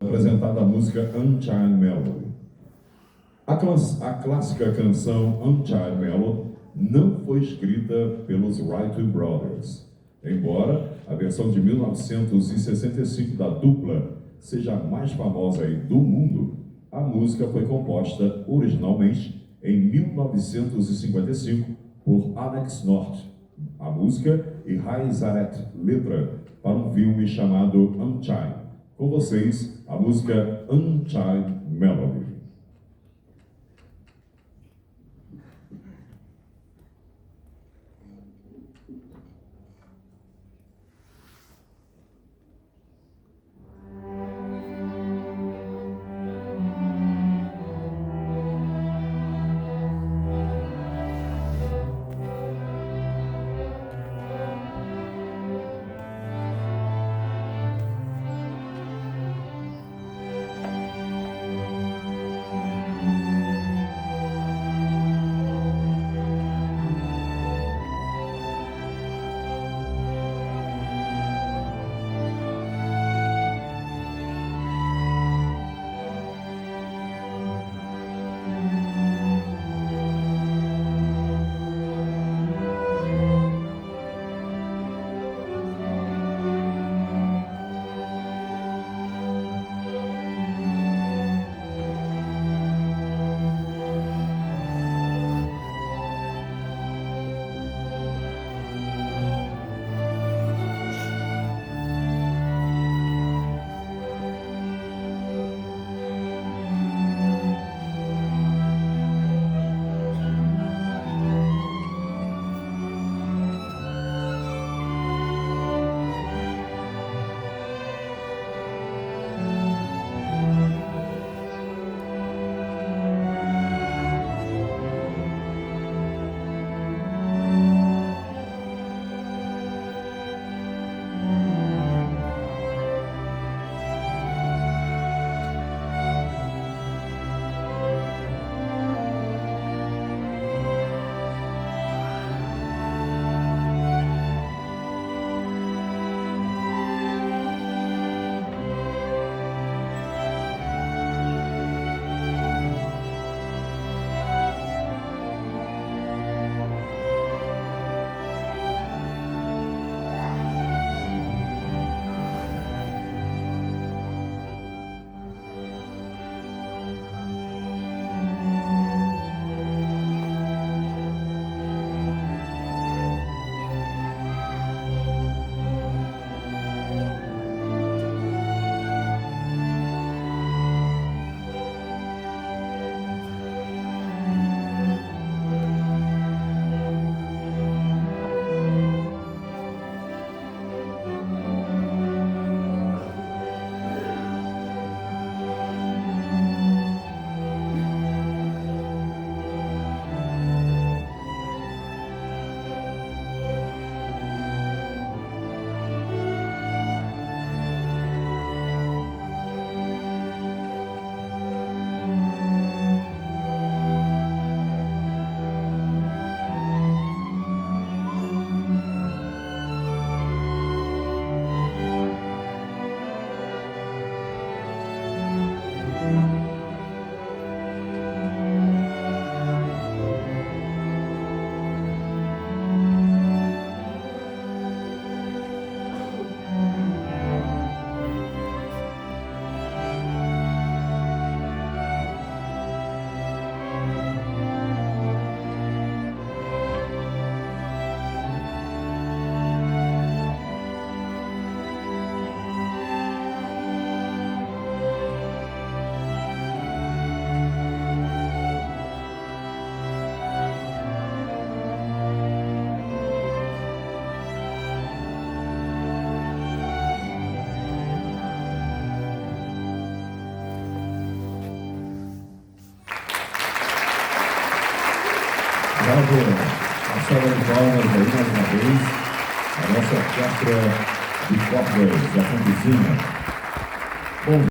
Apresentada a música Unchained Melody. A clássica canção Unchained Melody não foi escrita pelos Wright Brothers. Embora a versão de 1965 da dupla seja a mais famosa aí do mundo, a música foi composta originalmente em 1955 por Alex North. A música e Ray Zarek, letra, para um filme chamado Unchained. Com vocês, a música Unchained Melody. Bravo, a salva de palmas aí mais uma vez, a nossa orquestra de cordas da Campesina. Bom,